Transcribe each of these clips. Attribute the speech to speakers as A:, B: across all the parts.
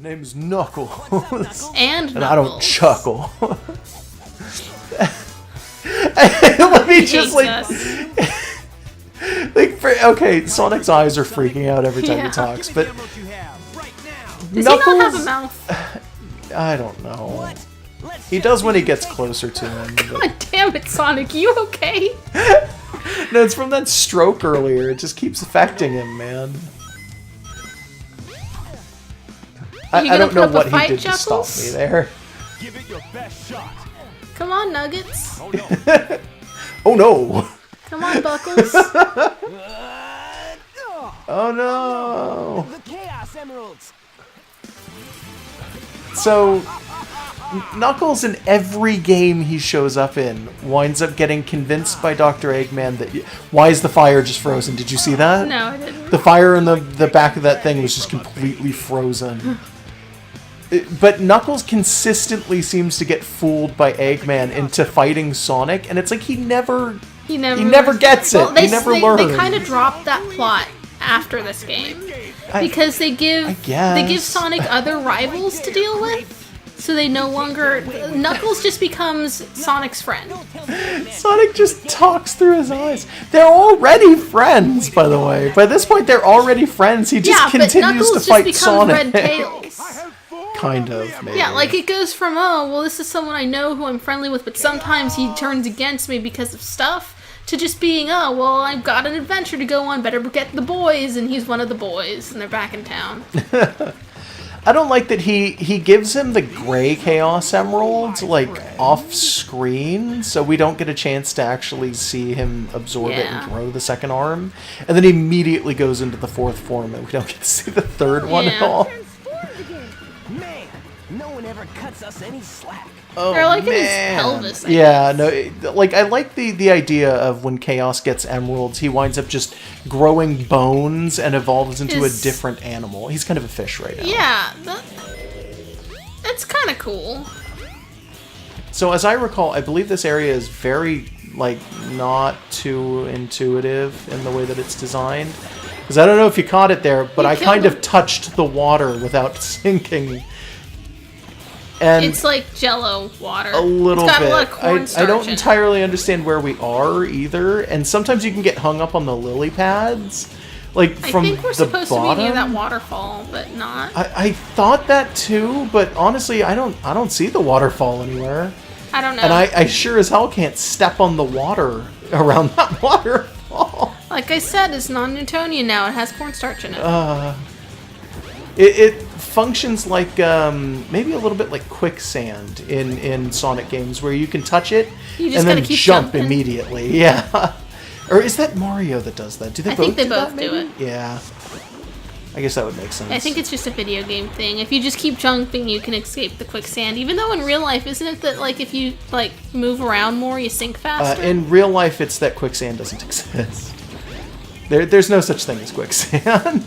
A: My name's Knuckles.
B: And
A: I don't chuckle. Let me just okay, Sonic's eyes are freaking out every time he talks, but
B: does
A: Knuckles,
B: he not have a mouth?
A: I don't know. He does when he gets closer to him.
B: God damn it, Sonic, you okay?
A: No, it's from that stroke earlier. It just keeps affecting him, man. I don't know what he did to stop me there.
C: Give it your best shot.
B: Come on, Nuggets.
C: Oh no.
A: Oh no.
B: Come on, Buckles.
A: Oh no.
C: The Chaos Emeralds.
A: So, Knuckles in every game he shows up in winds up getting convinced by Dr. Eggman that... Why is the fire just frozen? Did you see that?
B: No, I didn't.
A: The fire in the back of that thing was just completely frozen. But Knuckles consistently seems to get fooled by Eggman into fighting Sonic, and it's like he never gets it.
B: Well,
A: he never learns.
B: They kind of dropped that plot after this game because they give Sonic other rivals to deal with, so they no longer Knuckles just becomes Sonic's friend.
A: Sonic just talks through his eyes. They're already friends, by the way. By this point, they're already friends. He just continues to fight Sonic.
B: Red Tails.
A: Kind of, maybe.
B: Yeah, like it goes from, oh, well, this is someone I know who I'm friendly with, but sometimes he turns against me because of stuff, to just being, oh, well, I've got an adventure to go on, better get the boys, and he's one of the boys, and they're back in town.
A: I don't like that he gives him the gray Chaos Emerald, like, off-screen, so we don't get a chance to actually see him absorb it and grow the second arm, and then he immediately goes into the fourth form, and we don't get to see the third one at all.
C: Man, no one ever cuts us any slack.
A: Oh,
B: They're like
A: man.
B: in his pelvis.
A: Yeah, no, like, I like the idea of when Chaos gets emeralds, he winds up just growing bones and evolves into a different animal. He's kind of a fish right now.
B: Yeah, that's kind of cool.
A: So as I recall, I believe this area is very, like, not too intuitive in the way that it's designed. Because I don't know if you caught it there, but I kind of touched the water without sinking. And
B: it's like Jello water.
A: A little
B: it's got
A: bit.
B: A lot of cornstarch
A: I don't
B: in it.
A: entirely understand where we are either, and sometimes you can get hung up on the lily pads, like from the bottom.
B: I think we're supposed to be near that waterfall, but not.
A: I thought that too, but honestly, I don't see the waterfall anywhere.
B: I don't know.
A: And I sure as hell can't step on the water around that waterfall.
B: Like I said, it's non-Newtonian now. It has cornstarch in it.
A: It functions like maybe a little bit like quicksand in Sonic games, where you can touch it
B: You just
A: and then
B: gotta keep
A: jump
B: jumping.
A: immediately. Yeah. Or is that Mario that does that? Do they
B: I
A: both
B: think they
A: do that,
B: both do
A: maybe?
B: it.
A: Yeah. I guess that would make sense.
B: I think it's just a video game thing. If you just keep jumping, you can escape the quicksand. Even though in real life, isn't it that like if you like move around more, you sink faster?
A: In real life, it's that quicksand doesn't exist. There's no such thing as quicksand.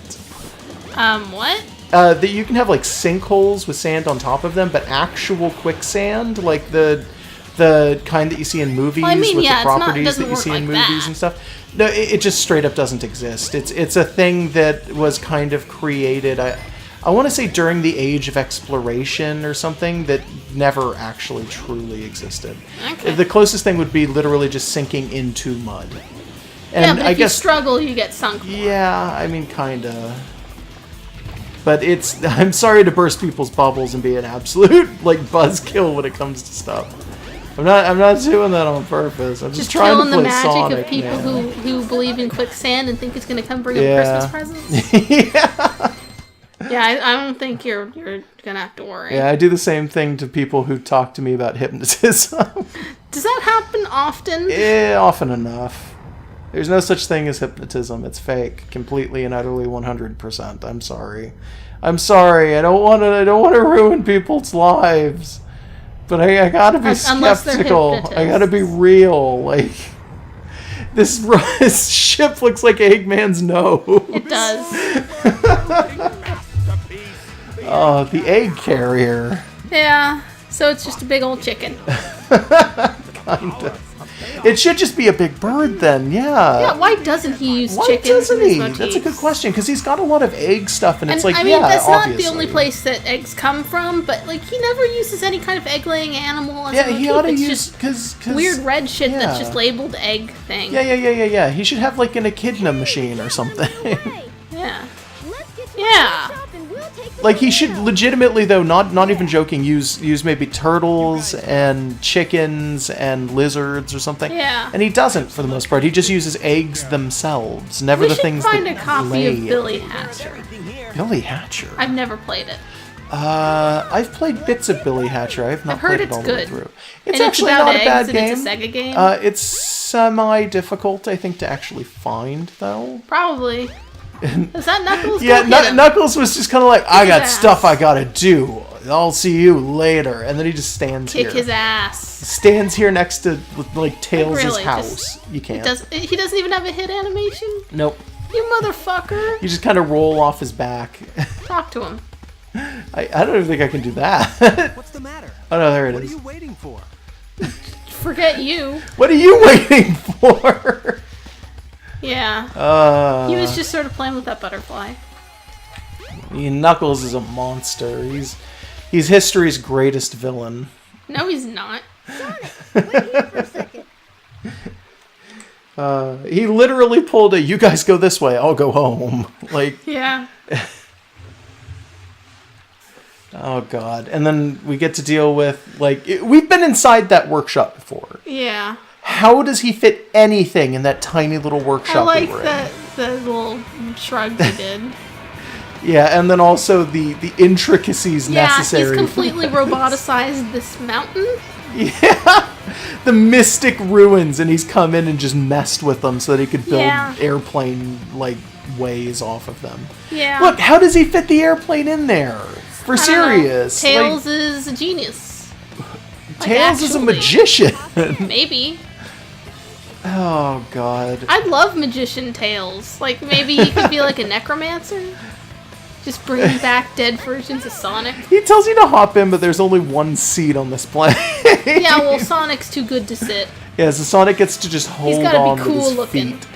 B: What?
A: That you can have like sinkholes with sand on top of them, but actual quicksand, like the kind that you see in movies with the properties that you see in movies and stuff. No, it just straight up doesn't exist. It's a thing that was kind of created. I want to say during the age of exploration or something that never actually truly existed.
B: Okay.
A: The closest thing would be literally just sinking into mud. And
B: Yeah, but
A: I
B: if
A: guess
B: you struggle, you get sunk more.
A: Yeah, I mean, kinda. But I'm sorry to burst people's bubbles and be an absolute, like, buzzkill when it comes to stuff. I'm not doing that on purpose. I'm just trying to
B: killing
A: play
B: the magic
A: Sonic,
B: of people
A: man.
B: who believe in quicksand and think it's going to come bring
A: Yeah.
B: them Christmas presents.
A: Yeah.
B: Yeah, I don't think you're gonna have to worry.
A: Yeah, I do the same thing to people who talk to me about hypnotism.
B: Does that happen often?
A: Yeah, often enough. There's no such thing as hypnotism. It's fake, completely and utterly 100%. I'm sorry. I'm sorry. I don't want to ruin people's lives. But I gotta be skeptical. I gotta be real. Like, this ship looks like Eggman's nose.
B: It does.
A: Oh, the egg carrier.
B: Yeah. So it's just a big old chicken.
A: Kinda. It should just be a big bird then, yeah.
B: Yeah, why doesn't he use
A: why
B: chickens
A: doesn't
B: in his
A: he?
B: motifs?
A: That's a good question, because he's got a lot of egg stuff, and it's like,
B: I mean,
A: yeah,
B: that's
A: obviously.
B: not the only place that eggs come from, but, like, he never uses any kind of egg-laying animal as a motif.
A: He ought to
B: it's
A: use,
B: just weird red shit that's just labeled egg thing.
A: Yeah. He should have, like, an echidna machine or something.
B: Yeah. Yeah.
A: Like, he should legitimately, though, not even joking, use maybe turtles and chickens and lizards or something.
B: Yeah.
A: And he doesn't, for the most part. He just uses eggs themselves, never the things that
B: We should find a copy
A: lay
B: of Billy Hatcher.
A: Billy Hatcher?
B: I've never played it.
A: I've played bits of Billy Hatcher. I've not played it all the way through. It's actually
B: about
A: not a bad
B: eggs
A: game.
B: It's a Sega game.
A: It's semi-difficult, I think, to actually find, though.
B: Probably. Is that Knuckles?
A: Yeah, Knuckles was just kind of like, I got stuff I gotta do. I'll see you later. And then he just stands here.
B: Kick his ass.
A: Stands here next to, like, Tails' house. You can't.
B: He doesn't even have a hit animation?
A: Nope.
B: You motherfucker.
A: You just kind of roll off his back.
B: Talk to him.
A: I don't even think I can do that.
C: What's the matter?
A: Oh, no, there it is.
C: What are you waiting for?
B: Forget you.
A: What are you waiting for?
B: Yeah. He was just sort of playing with that butterfly.
A: Knuckles is a monster. He's history's greatest villain.
B: No, he's not.
D: Sonic, wait here for a second.
A: He literally pulled a, you guys go this way, I'll go home. Like,
B: yeah.
A: Oh, God. And then we get to deal with, like, we've been inside that workshop before.
B: Yeah.
A: How does he fit anything in that tiny little workshop?
B: I like the little shrug he did.
A: Yeah, and then also the intricacies necessary.
B: Yeah, he's completely roboticized this mountain.
A: Yeah, the mystic ruins, and he's come in and just messed with them so that he could build airplane, like, ways off of them.
B: Yeah.
A: Look, how does he fit the airplane in there? For serious.
B: Tails is a genius.
A: Tails is a magician.
B: Maybe.
A: Oh, God.
B: I'd love magician Tails. Like, maybe he could be like a necromancer. Just bringing back dead versions of Sonic.
A: He tells you to hop in, but there's only one seat on this plane.
B: Yeah, well, Sonic's too good to sit.
A: Yeah, so Sonic gets to just hold on with his feet.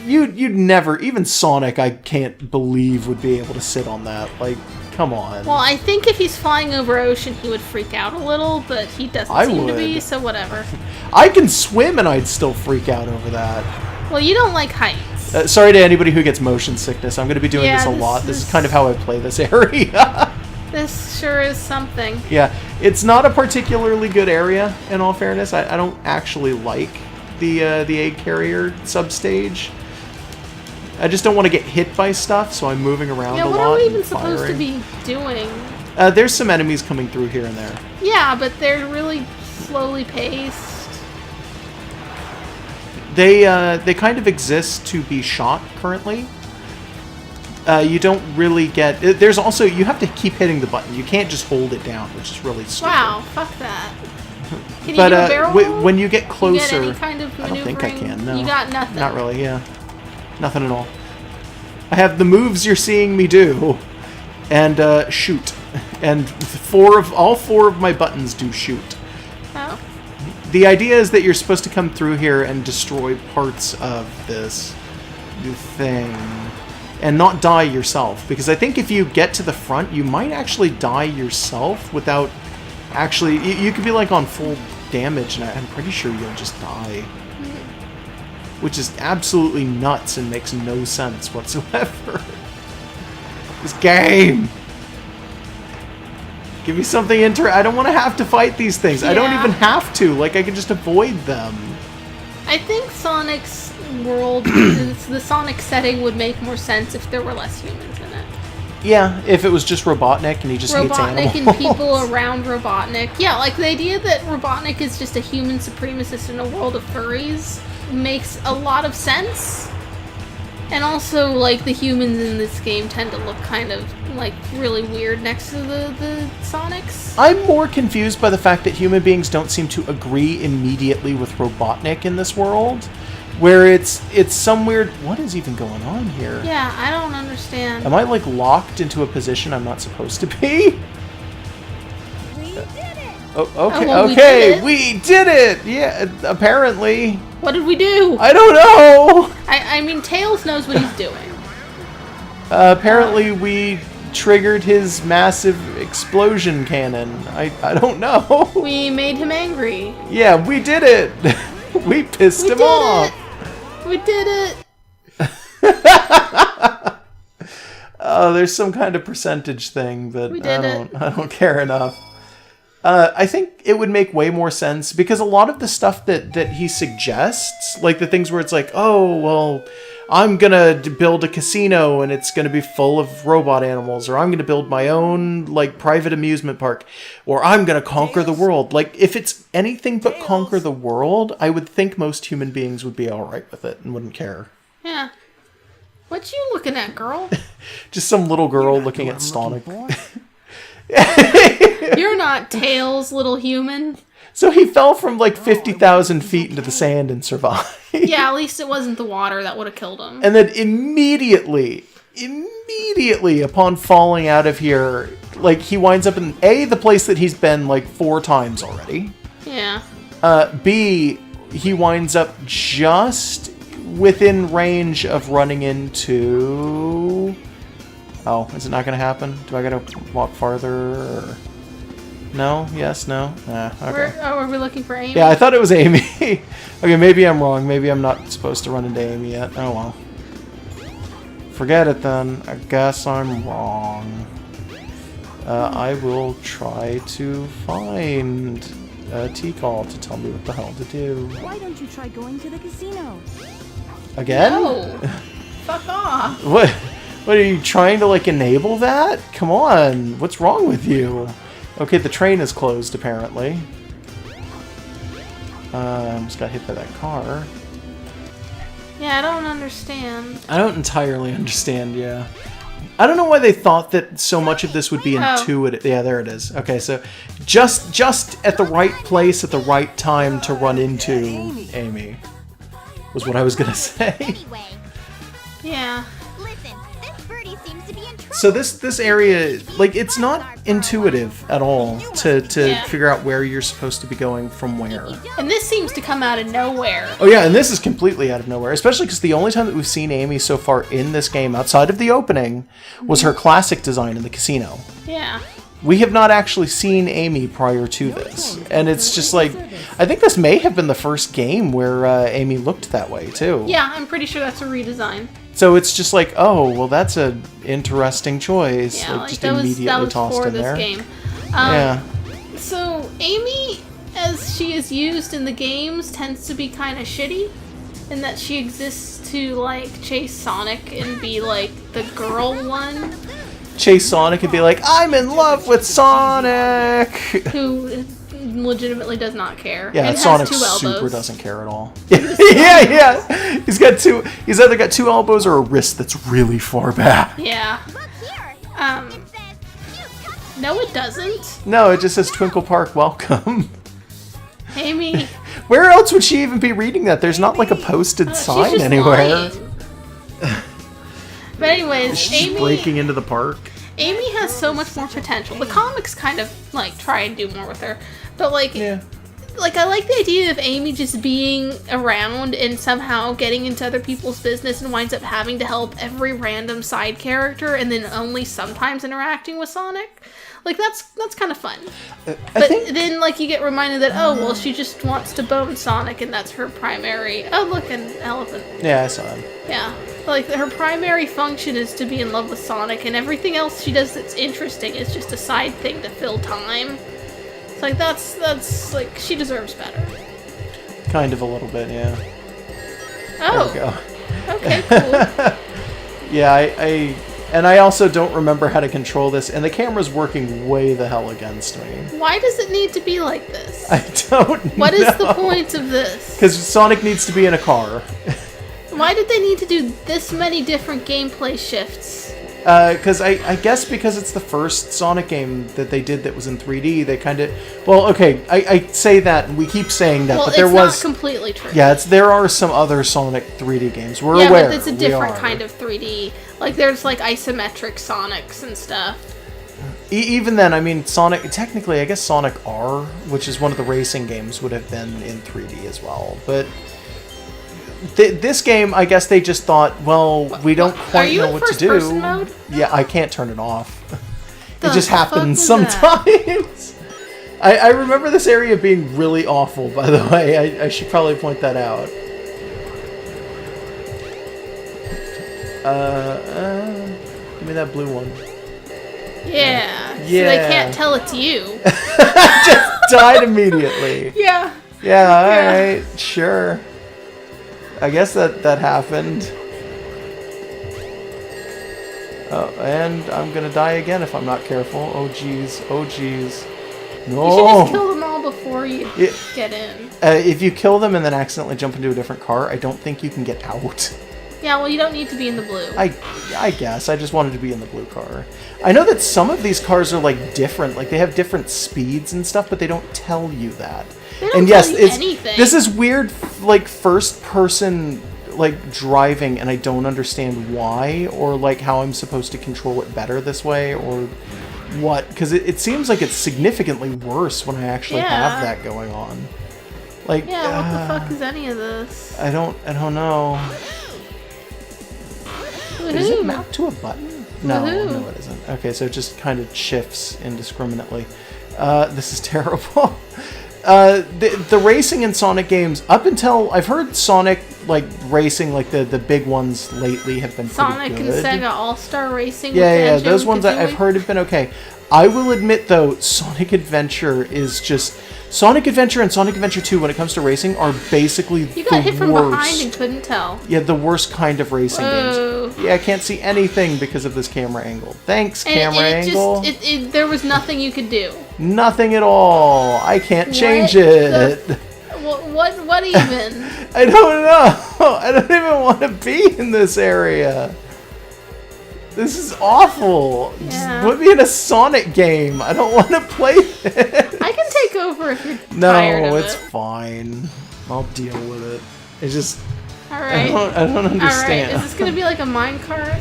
A: You'd never, even Sonic, I can't believe would be able to sit on that. Like, come on.
B: Well, I think if he's flying over ocean, he would freak out a little, but he doesn't seem to be, so whatever.
A: I can swim and I'd still freak out over that.
B: Well, you don't like heights.
A: Sorry to anybody who gets motion sickness. I'm going to be doing this a lot. This is kind of how I play this area.
B: This sure is something.
A: Yeah, it's not a particularly good area, in all fairness. I don't actually like the egg carrier substage. I just don't want to get hit by stuff, so I'm moving around a lot.
B: Yeah, what are we even supposed to be doing?
A: There's some enemies coming through here and there.
B: Yeah, but they're really slowly paced.
A: They kind of exist to be shot currently. You don't really get... There's also... You have to keep hitting the button. You can't just hold it down, which is really stupid.
B: Wow, fuck that. Can you
A: but
B: do a barrel roll?
A: when you get closer...
B: You get any kind of
A: I don't think I can, no.
B: You got nothing.
A: Not really, yeah. Nothing at all. I have the moves you're seeing me do, and shoot. And all four of my buttons do shoot.
B: Oh.
A: The idea is that you're supposed to come through here and destroy parts of this thing and not die yourself. Because I think if you get to the front, you might actually die yourself without actually... You could be like on full damage, and I'm pretty sure you'll just die. Which is absolutely nuts and makes no sense whatsoever. This game! Give me something I don't want to have to fight these things. Yeah. I don't even have to. Like, I can just avoid them.
B: I think Sonic's world, the Sonic setting would make more sense if there were less humans in it.
A: Yeah, if it was just Robotnik and he just hates animals.
B: Robotnik and people around Robotnik. Yeah, like the idea that Robotnik is just a human supremacist in a world of furries makes a lot of sense. And also, like, the humans in this game tend to look kind of, like, really weird next to the Sonics.
A: I'm more confused by the fact that human beings don't seem to agree immediately with Robotnik in this world. Where it's some weird... What is even going on here?
B: Yeah, I don't understand.
A: Am I, like, locked into a position I'm not supposed to be?
D: We did it!
A: Oh, okay,
B: well,
A: we did it! Yeah, apparently.
B: What did we do?
A: I don't know!
B: I mean, Tails knows what he's doing.
A: Apparently we triggered his massive explosion cannon. I don't know.
B: We made him angry.
A: Yeah, we did it! We pissed him off!
B: We did it!
A: Oh, there's some kind of percentage thing, but I don't care enough. I think it would make way more sense because a lot of the stuff that he suggests, like the things where it's like, oh, well, I'm gonna build a casino and it's gonna be full of robot animals, or I'm gonna build my own like private amusement park, or I'm gonna conquer the world. Like if it's anything but conquer the world, I would think most human beings would be all right with it and wouldn't care.
B: Yeah. What you looking at, girl?
A: Just some little girl looking at Sonic.
B: You're not Tails, little human.
A: So he fell from like 50,000 feet into the sand and survived.
B: Yeah, at least it wasn't the water that would have killed him.
A: And then immediately upon falling out of here, like he winds up in the place that he's been like 4 times already.
B: Yeah.
A: B, he winds up just within range of running into... Oh, is it not going to happen? Do I got to walk farther? Or... No? Yes? No? Okay.
B: Are we looking for Amy?
A: Yeah, I thought it was Amy. Okay, maybe I'm wrong. Maybe I'm not supposed to run into Amy yet. Oh well. Forget it then. I guess I'm wrong. I will try to find a T-Call to tell me what the hell to do.
D: Why don't you try going to the casino?
A: Again?
B: No. Fuck off.
A: What are you trying to like enable that? Come on. What's wrong with you? Okay, the train is closed apparently. Just got hit by that car.
B: Yeah, I don't understand.
A: I don't entirely understand, yeah. I don't know why they thought that so much of this would be intuitive. Yeah, there it is. Okay, so just at the right place at the right time to run into Amy was what I was gonna say.
D: Anyway,
B: Yeah.
D: listen, this birdie seems to be in trouble.
A: So this area, like, it's not intuitive at all to figure out where you're supposed to be going from where.
B: And this seems to come out of nowhere.
A: Oh yeah, and this is completely out of nowhere, especially because the only time that we've seen Amy so far in this game, outside of the opening, was her classic design in the casino.
B: Yeah.
A: We have not actually seen Amy prior to this, and it's just like, I think this may have been the first game where Amy looked that way too.
B: Yeah, I'm pretty sure that's a redesign.
A: So it's just like, oh, well, that's a interesting choice.
B: Yeah,
A: like just
B: that
A: immediately
B: was
A: tossed
B: for
A: in
B: this
A: there.
B: game.
A: Yeah.
B: So Amy, as she is used in the games, tends to be kind of shitty, in that she exists to like chase Sonic and be like the girl one.
A: Chase Sonic and be like, I'm in love with Sonic!
B: Who legitimately does not care.
A: Yeah,
B: and
A: Sonic
B: has 2 elbows.
A: super doesn't care at all. yeah. He's either got 2 elbows or a wrist that's really far back.
B: Yeah.
D: Look here.
B: Um. No, it doesn't.
A: No, it just says Twinkle Park, welcome.
B: Amy.
A: Where else would she even be reading that? There's not like a posted sign
B: she's just
A: anywhere.
B: lying. But anyways,
A: She's
B: Amy
A: breaking into the park.
B: Amy has so much more potential. The comics kind of like try and do more with her, but like, like I like the idea of Amy just being around and somehow getting into other people's business and winds up having to help every random side character, and then only sometimes interacting with Sonic. Like that's kind of fun. But then like you get reminded that she just wants to bone Sonic and that's her primary. Oh look, an elephant.
A: Yeah, I saw him.
B: Yeah. Like, her primary function is to be in love with Sonic, and everything else she does that's interesting is just a side thing to fill time. It's like, that's like, she deserves better.
A: Kind of a little bit, yeah.
B: Oh.
A: There we go.
B: Okay, cool.
A: Yeah, I also don't remember how to control this, and the camera's working way the hell against me.
B: Why does it need to be like this?
A: I don't know.
B: What is the point of this?
A: Because Sonic needs to be in a car.
B: Why did they need to do this many different gameplay shifts?
A: Because I guess because it's the first Sonic game that they did that was in 3D, they kind of... Well, okay, I say that, and we keep saying that, but there was...
B: it's not completely true.
A: Yeah, there are some other Sonic 3D games. We're aware.
B: Yeah, but it's a different kind of 3D. Like, there's, like, isometric Sonics and stuff.
A: Even then, I mean, Sonic, technically, I guess Sonic R, which is one of the racing games, would have been in 3D as well. But this game, I guess they just thought, well, we don't quite know what to do. Are you in first-person mode? Yeah, I can't turn it off. It just happens sometimes. I remember this area being really awful, by the way. I should probably point that out. Give me that blue one.
B: Yeah. So they can't tell it's you.
A: Just died immediately.
B: Yeah.
A: Yeah, alright. Sure. I guess that happened. Oh, and I'm gonna die again if I'm not careful. Oh, jeez. Oh, jeez. No!
B: You should just kill them all before you get in.
A: If you kill them and then accidentally jump into a different car, I don't think you can get out.
B: Yeah, well, you don't need to be in the blue.
A: I guess. I just wanted to be in the blue car. I know that some of these cars are, like, different. Like, they have different speeds and stuff, but they don't tell you that.
B: They don't tell you anything.
A: This is weird, like, first-person, like, driving, and I don't understand why, or, like, how I'm supposed to control it better this way, or what. Because it seems like it's significantly worse when I actually have that going on. Like,
B: yeah, what the fuck is any of this?
A: I don't know. Is it mapped to a button? No, no it isn't. Okay, so it just kind of shifts indiscriminately. This is terrible. The racing in Sonic games, up until I've heard Sonic like racing, like the big ones lately have been
B: Sonic
A: pretty good.
B: and Sega All-Star Racing.
A: Yeah, those ones I've heard have been okay. I will admit though, Sonic Adventure is just Sonic Adventure and Sonic Adventure 2 when it comes to racing are basically
B: You got hit from behind and couldn't tell.
A: Yeah, the worst kind of racing games. Yeah, I can't see anything because of this camera angle. Thanks, camera angle.
B: There was nothing you could do.
A: Nothing at all. I can't change it.
B: What even?
A: I don't know. I don't even want to be in this area. This is awful.
B: Yeah.
A: Just put me in a Sonic game. I don't want to play this.
B: I can take over if you're tired of
A: No,
B: it.
A: it's fine. I'll deal with it. It's just...
B: Alright.
A: I don't understand.
B: Alright, is this going to be like a minecart?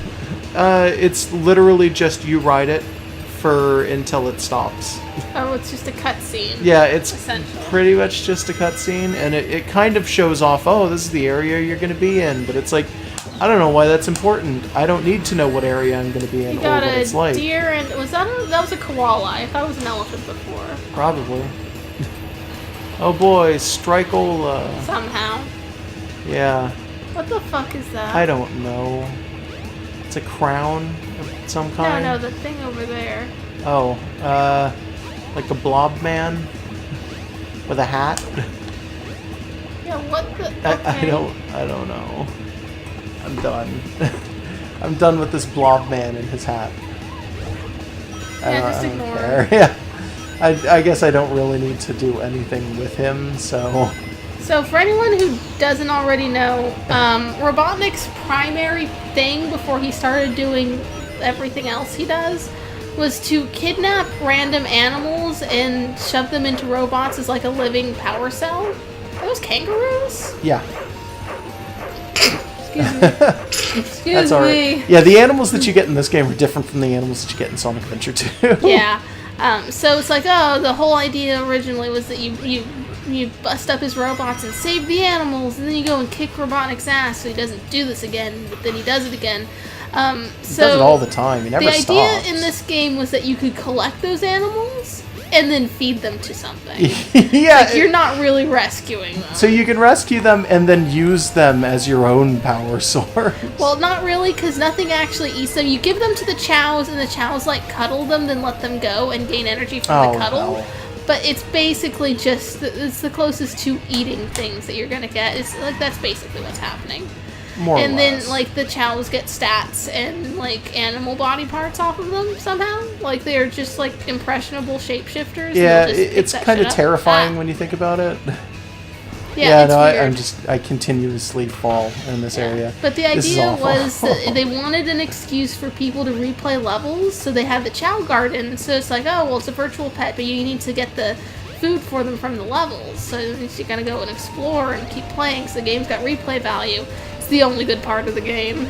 A: It's literally just you ride it until it stops.
B: Oh, it's just a cutscene.
A: Yeah, it's pretty much just a cutscene, and it kind of shows off, oh, this is the area you're going to be in, but it's like, I don't know why that's important. I don't need to know what area I'm going to be in or what it's like.
B: You got a deer and... that was a koala. I thought it was an elephant before.
A: Probably. Oh boy, Strikeola.
B: Somehow.
A: Yeah.
B: What the fuck is that?
A: I don't know. It's a crown of some kind?
B: No, the thing over there.
A: Oh, like a blob man with a hat?
B: Yeah, what the...
A: Okay. I don't know. I'm done. I'm done with this blob man and his hat.
B: Just ignore
A: him. Yeah. I guess I don't really need to do anything with him, so...
B: So for anyone who doesn't already know, Robotnik's primary thing before he started doing everything else he does was to kidnap random animals and shove them into robots as like a living power cell. Are those kangaroos?
A: Yeah.
B: Excuse me. Excuse
A: That's all
B: me.
A: right. Yeah, the animals that you get in this game are different from the animals that you get in Sonic Adventure 2.
B: Yeah. So it's like, oh, the whole idea originally was that you bust up his robots and save the animals, and then you go and kick Robotnik's ass so he doesn't do this again, but then he does it again.
A: He does it all the time. He never stops.
B: The idea in this game was that you could collect those animals and then feed them to something.
A: Yeah.
B: Like, you're not really rescuing them.
A: So you can rescue them and then use them as your own power source.
B: Well, not really, because nothing actually eats them. You give them to the chows, and the chows, like, cuddle them, then let them go and gain energy from the cuddle.
A: No.
B: But it's basically just, it's the closest to eating things that you're gonna get. It's like, that's basically what's happening.
A: More or less.
B: And then, like, the chows get stats and, like, animal body parts off of them somehow. Like, they're just, like, impressionable shapeshifters.
A: Yeah, it's kind of terrifying when you think about it.
B: Yeah, it's weird.
A: I continuously fall in this area.
B: But the idea was that they wanted an excuse for people to replay levels, so they had the Chow Garden. So it's like, oh, well, it's a virtual pet, but you need to get the food for them from the levels. So you gotta go and explore and keep playing, so the game's got replay value. It's the only good part of the game.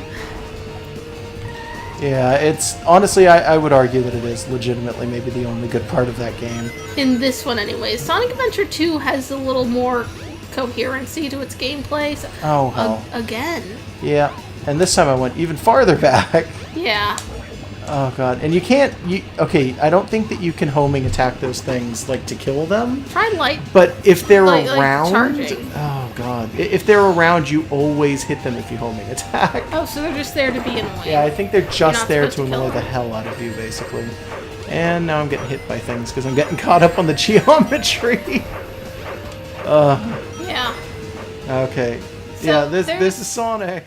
A: Yeah, it's honestly, I would argue that it is legitimately maybe the only good part of that game.
B: In this one, anyway. Sonic Adventure 2 has a little more coherency to its gameplay. So,
A: oh, hell.
B: Again.
A: Yeah, and this time I went even farther back.
B: Yeah.
A: Oh, God. And you can't... Okay, I don't think that you can homing attack those things, like, to kill them.
B: Try light.
A: But if they're around...
B: charging.
A: Oh, God. If they're around, you always hit them if you homing attack.
B: Oh, so they're just there to be annoying.
A: Yeah, I think they're just there to annoy the
B: them.
A: hell out of you, basically. And now I'm getting hit by things because I'm getting caught up on the geometry.
B: Yeah.
A: Okay.
B: So
A: yeah, this is Sonic.